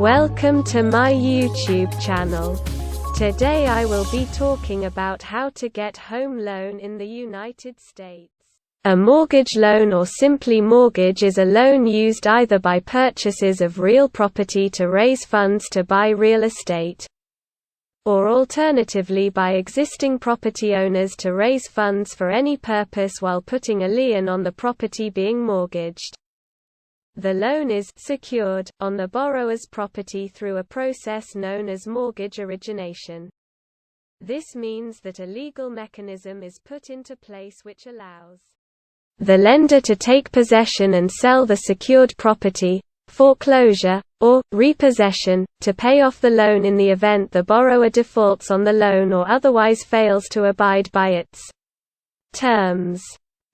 Welcome to my YouTube channel. Today I will be talking about how to get home loan in the United States. A mortgage loan, or simply mortgage, is a loan used either by purchasers of real property to raise funds to buy real estate, or alternatively by existing property owners to raise funds for any purpose while putting a lien on the property being mortgaged. The loan is secured on the borrower's property through a process known as mortgage origination. This means that a legal mechanism is put into place which allows the lender to take possession and sell the secured property, foreclosure, or repossession, to pay off the loan in the event the borrower defaults on the loan or otherwise fails to abide by its terms.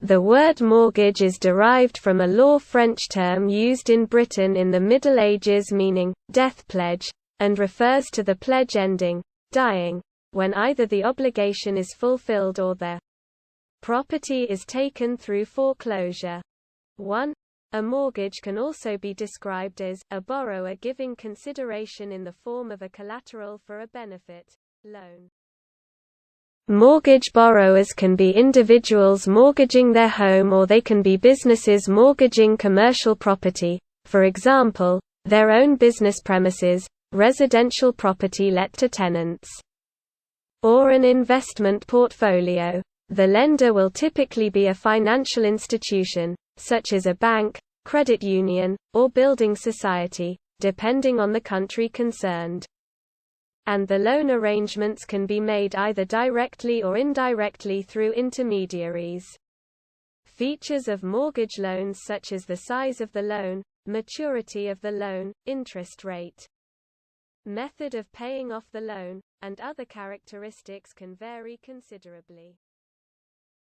The word mortgage is derived from a law French term used in Britain in the Middle Ages meaning death pledge, and refers to the pledge ending, dying, when either the obligation is fulfilled or the property is taken through foreclosure. 1. A mortgage can also be described as a borrower giving consideration in the form of a collateral for a benefit loan. Mortgage borrowers can be individuals mortgaging their home, or they can be businesses mortgaging commercial property, for example, their own business premises, residential property let to tenants, or an investment portfolio. The lender will typically be a financial institution, such as a bank, credit union, or building society, depending on the country concerned. And the loan arrangements can be made either directly or indirectly through intermediaries. Features of mortgage loans such as the size of the loan, maturity of the loan, interest rate, method of paying off the loan, and other characteristics can vary considerably.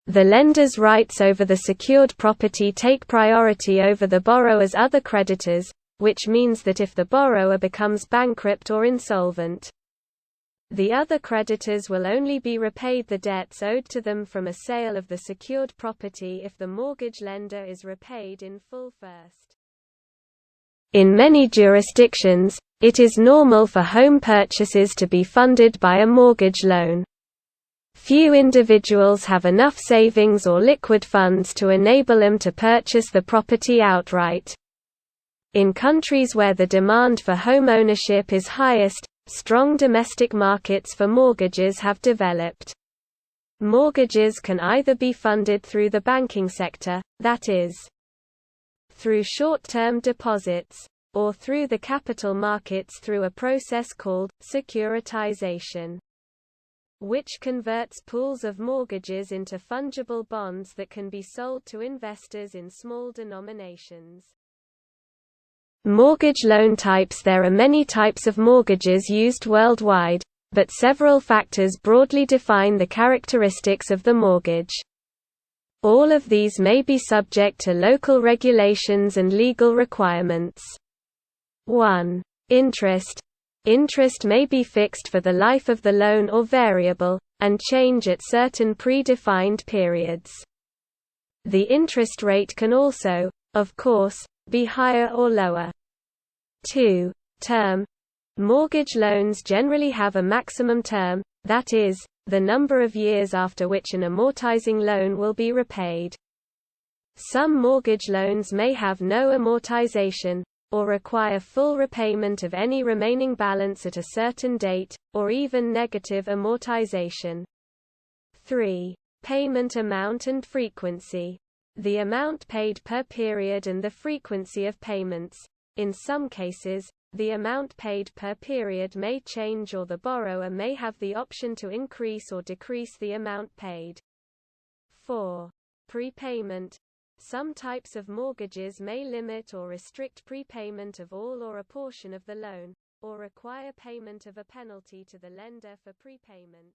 The lender's rights over the secured property take priority over the borrower's other creditors, which means that if the borrower becomes bankrupt or insolvent, the other creditors will only be repaid the debts owed to them from a sale of the secured property if the mortgage lender is repaid in full first. In many jurisdictions, it is normal for home purchases to be funded by a mortgage loan. Few individuals have enough savings or liquid funds to enable them to purchase the property outright. In countries where the demand for home ownership is highest, strong domestic markets for mortgages have developed. Mortgages can either be funded through the banking sector, that is, through short-term deposits, or through the capital markets through a process called securitization, which converts pools of mortgages into fungible bonds that can be sold to investors in small denominations. Mortgage loan types. There are many types of mortgages used worldwide, but several factors broadly define the characteristics of the mortgage. All of these may be subject to local regulations and legal requirements. 1. Interest. Interest may be fixed for the life of the loan or variable, and change at certain predefined periods. The interest rate can also, of course, be higher or lower. 2. Term. Mortgage loans generally have a maximum term, that is, the number of years after which an amortizing loan will be repaid. Some mortgage loans may have no amortization, or require full repayment of any remaining balance at a certain date, or even negative amortization. 3. Payment amount and frequency. The amount paid per period and the frequency of payments. In some cases, the amount paid per period may change, or the borrower may have the option to increase or decrease the amount paid. 4. Prepayment. Some types of mortgages may limit or restrict prepayment of all or a portion of the loan, or require payment of a penalty to the lender for prepayment.